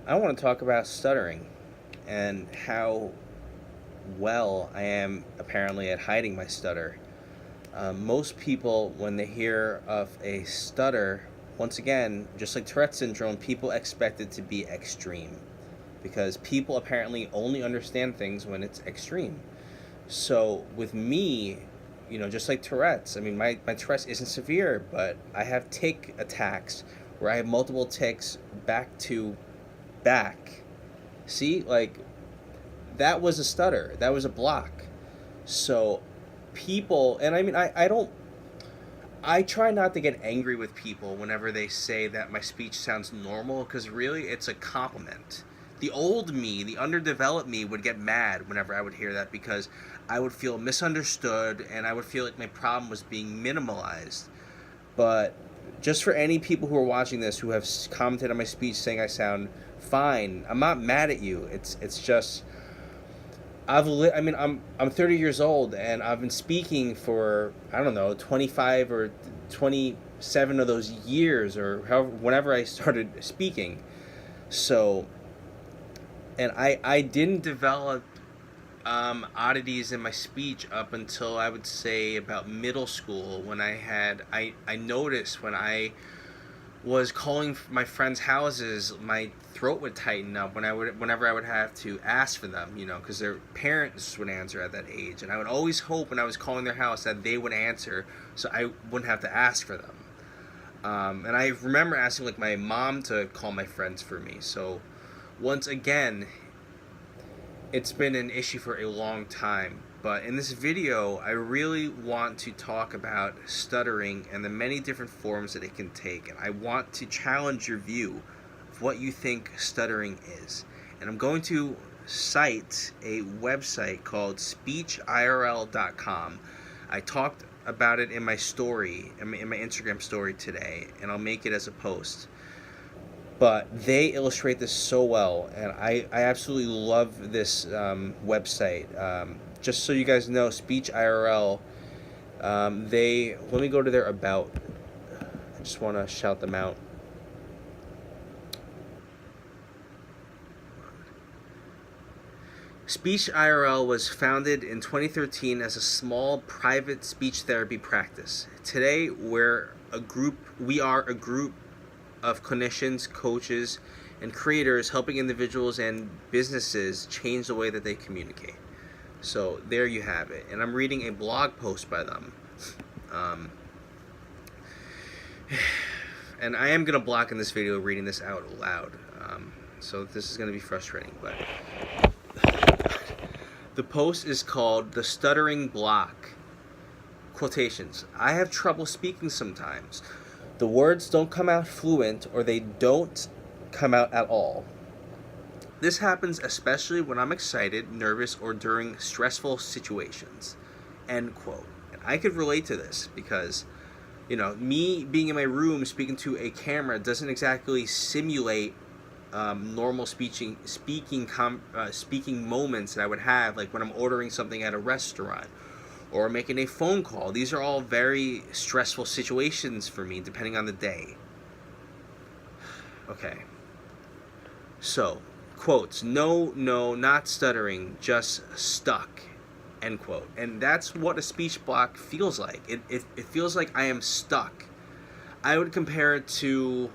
I want to talk about stuttering and how well I am apparently at hiding my stutter. Most people, when they hear of a stutter, once again, just like Tourette syndrome, people expect it to be extreme because people apparently only understand things when it's extreme. So with me, just like Tourette's, I mean, my Tourette's isn't severe, but I have tic attacks where I have multiple tics back to back. See, like, that was a stutter, that was a block. So people, and I mean, I don't, I try not to get angry with people whenever they say that my speech sounds normal, because really it's a compliment. The old me, the underdeveloped me, would get mad whenever I would hear that because I would feel misunderstood and I would feel like my problem was being minimalized. But just for any people who are watching this who have commented on my speech saying I sound fine, I'm not mad at you. It's just I mean, I'm 30 years old and I've been speaking for, I don't know, 25 or 27 of those years, or however, whenever I started speaking. So, and I didn't develop oddities in my speech up until I would say about middle school, when I noticed when I was calling my friends' houses, my throat would tighten up whenever I would have to ask for them, because their parents would answer at that age, and I would always hope when I was calling their house that they would answer, so I wouldn't have to ask for them. And I remember asking like my mom to call my friends for me. So once again, it's been an issue for a long time. But in this video, I really want to talk about stuttering and the many different forms that it can take. And I want to challenge your view of what you think stuttering is. And I'm going to cite a website called speechirl.com. I talked about it in my story, in my Instagram story today, and I'll make it as a post. But they illustrate this so well, and I absolutely love this website. Just so you guys know, Speech IRL, they, let me go to their about. I just want to shout them out. Speech IRL was founded in 2013 as a small private speech therapy practice. Today, we are a group of clinicians, coaches, and creators helping individuals and businesses change the way that they communicate. So there you have it. And I'm reading a blog post by them. And I am going to block in this video reading this out loud. So this is going to be frustrating. But the post is called "The Stuttering Block." Quotations. I have trouble speaking sometimes. The words don't come out fluent, or they don't come out at all. This happens especially when I'm excited, nervous, or during stressful situations. End quote. And I could relate to this because, me being in my room speaking to a camera doesn't exactly simulate normal speaking moments that I would have, like when I'm ordering something at a restaurant or making a phone call. These are all very stressful situations for me, depending on the day. Okay. So, quotes. No, not stuttering, just stuck. End quote. And that's what a speech block feels like. It feels like I am stuck. I would compare it to,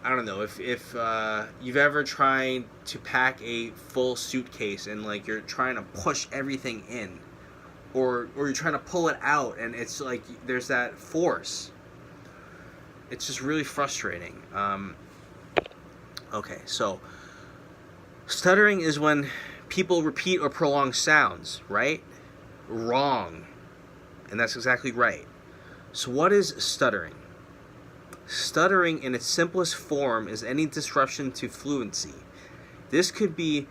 I don't know, if you've ever tried to pack a full suitcase and like you're trying to push everything in, or you're trying to pull it out and it's like there's that force. It's just really frustrating. Okay, so stuttering is when people repeat or prolong sounds, right? Wrong. And that's exactly right. So what is stuttering? Stuttering in its simplest form is any disruption to fluency. This could be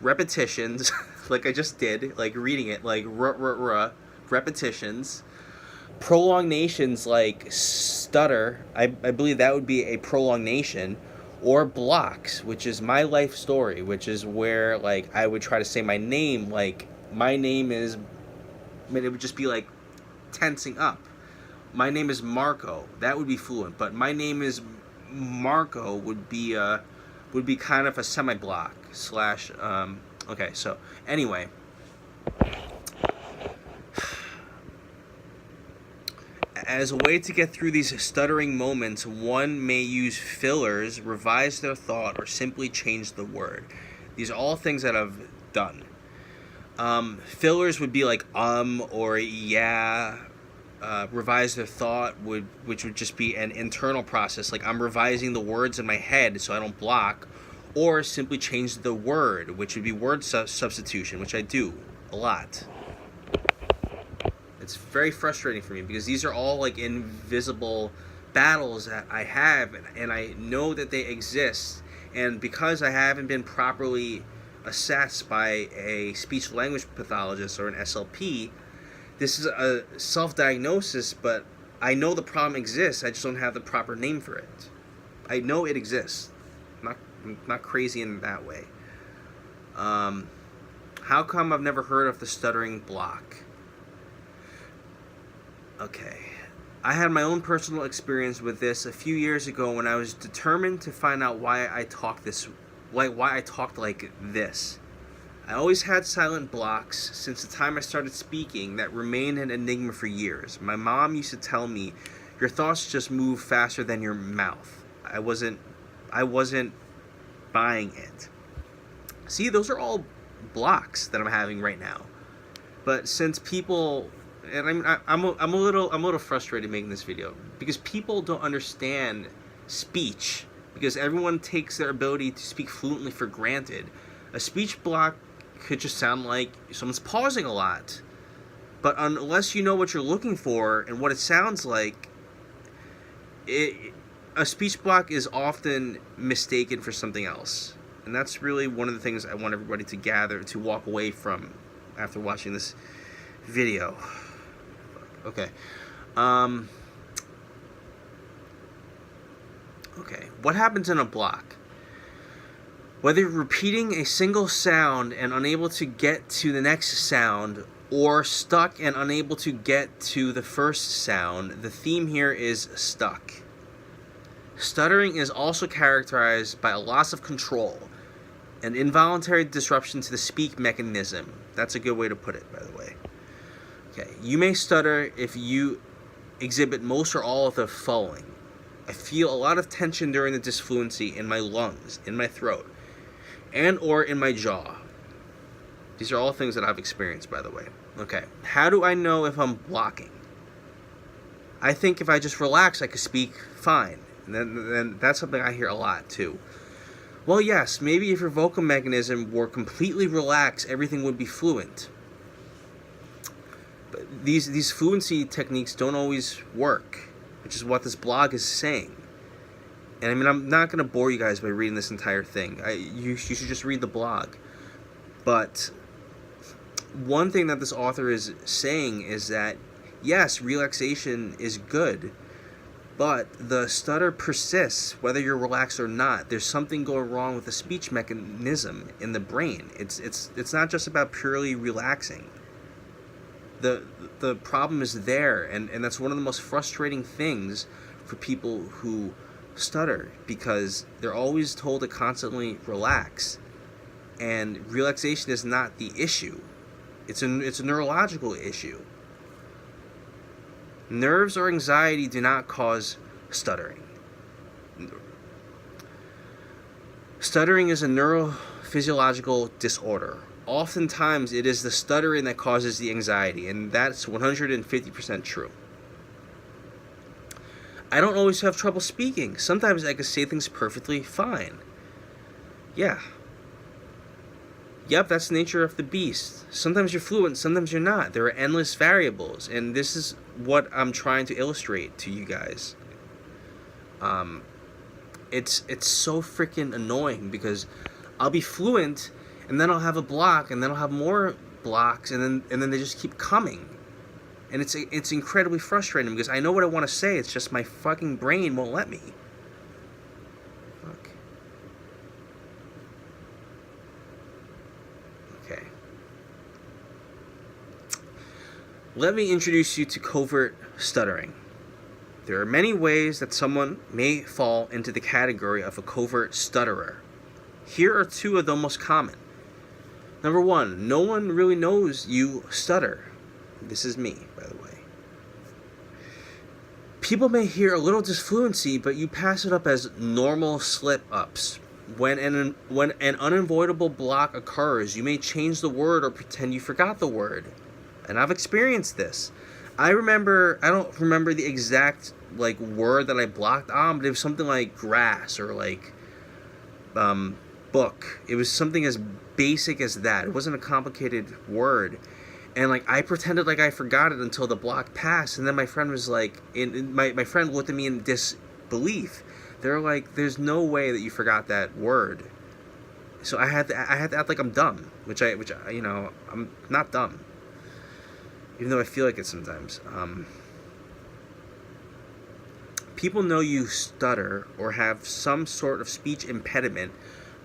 repetitions, like I just did, like reading it, like repetitions. Prolongations, like stutter, I believe that would be a prolongation. Or blocks, which is my life story, which is where like I would try to say my name, like my name is, I mean, it would just be like tensing up. My name is Marco. That would be fluent, but my name is Marco would be would be kind of a semi-block slash. Okay, so anyway. As a way to get through these stuttering moments, one may use fillers, revise their thought, or simply change the word. These are all things that I've done. Fillers would be like or yeah. Revise their thought which would just be an internal process, like I'm revising the words in my head so I don't block, or simply change the word, which would be word substitution, which I do a lot. It's very frustrating for me because these are all like invisible battles that I have, and I know that they exist, and because I haven't been properly assessed by a speech language pathologist or an SLP, this is a self-diagnosis, but I know the problem exists. I just don't have the proper name for it. I know it exists. I'm not crazy in that way. How come I've never heard of the stuttering block? Okay. I had my own personal experience with this a few years ago when I was determined to find out why I talked like this. I always had silent blocks since the time I started speaking that remained an enigma for years. My mom used to tell me, your thoughts just move faster than your mouth. I wasn't buying it. See, those are all blocks that I'm having right now. But since people, and I'm a little frustrated making this video because people don't understand speech, because everyone takes their ability to speak fluently for granted. A speech block could just sound like someone's pausing a lot, but unless you know what you're looking for and what it sounds like, a speech block is often mistaken for something else. And that's really one of the things I want everybody to walk away from after watching this video. Okay. Okay. What happens in a block? Whether you're repeating a single sound and unable to get to the next sound, or stuck and unable to get to the first sound, the theme here is stuck. Stuttering is also characterized by a loss of control, an involuntary disruption to the speak mechanism. That's a good way to put it, by the way. Okay, you may stutter if you exhibit most or all of the following. I feel a lot of tension during the disfluency in my lungs, in my throat, and or in my jaw. These are all things that I've experienced, by the way. Okay, how do I know if I'm blocking? I think if I just relax, I could speak fine. And then that's something I hear a lot, too. Well, yes, maybe if your vocal mechanism were completely relaxed, everything would be fluent. But these fluency techniques don't always work, which is what this blog is saying. And I mean, I'm not going to bore you guys by reading this entire thing. You should just read the blog. But one thing that this author is saying is that, yes, relaxation is good, but the stutter persists whether you're relaxed or not. There's something going wrong with the speech mechanism in the brain. It's not just about purely relaxing. The problem is there, and that's one of the most frustrating things for people who stutter, because they're always told to constantly relax, and relaxation is not the issue. It's a neurological issue. Nerves or anxiety do not cause stuttering. Stuttering is a neurophysiological disorder. Oftentimes, it is the stuttering that causes the anxiety, and that's 150% true. I don't always have trouble speaking. Sometimes I can say things perfectly fine. Yeah. Yep, that's the nature of the beast. Sometimes you're fluent, sometimes you're not. There are endless variables, and this is what I'm trying to illustrate to you guys. It's so freaking annoying because I'll be fluent, and then I'll have a block, and then I'll have more blocks, and then they just keep coming. And it's incredibly frustrating because I know what I want to say, it's just my fucking brain won't let me. Fuck. Okay. Let me introduce you to covert stuttering. There are many ways that someone may fall into the category of a covert stutterer. Here are two of the most common. Number one, no one really knows you stutter. This is me, by the way. People may hear a little disfluency, but you pass it up as normal slip-ups. When an unavoidable block occurs, you may change the word or pretend you forgot the word. And I've experienced this. I don't remember the exact word that I blocked on, but it was something like grass or book. It was something as basic as that. It wasn't a complicated word. And I pretended like I forgot it until the block passed, and then my friend was my friend looked at me in disbelief. They're like, "There's no way that you forgot that word." So I had to act like I'm dumb, which I'm not dumb, even though I feel like it sometimes. People know you stutter or have some sort of speech impediment,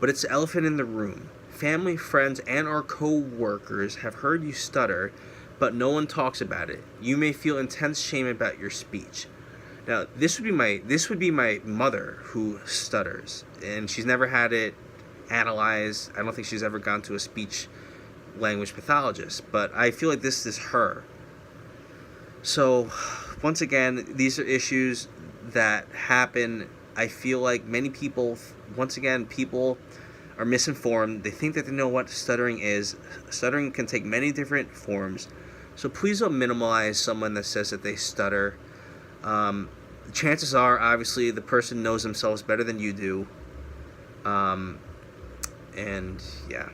but it's the elephant in the room. Family, friends, and or co-workers have heard you stutter, but no one talks about it. You may feel intense shame about your speech. Now, this would be my mother who stutters, and she's never had it analyzed. I don't think she's ever gone to a speech language pathologist, but I feel like this is her. So, once again, these are issues that happen. I feel like many people, people are misinformed. They think that they know what stuttering is. Stuttering can take many different forms. So please don't minimize someone that says that they stutter. Chances are, obviously, the person knows themselves better than you do. And yeah.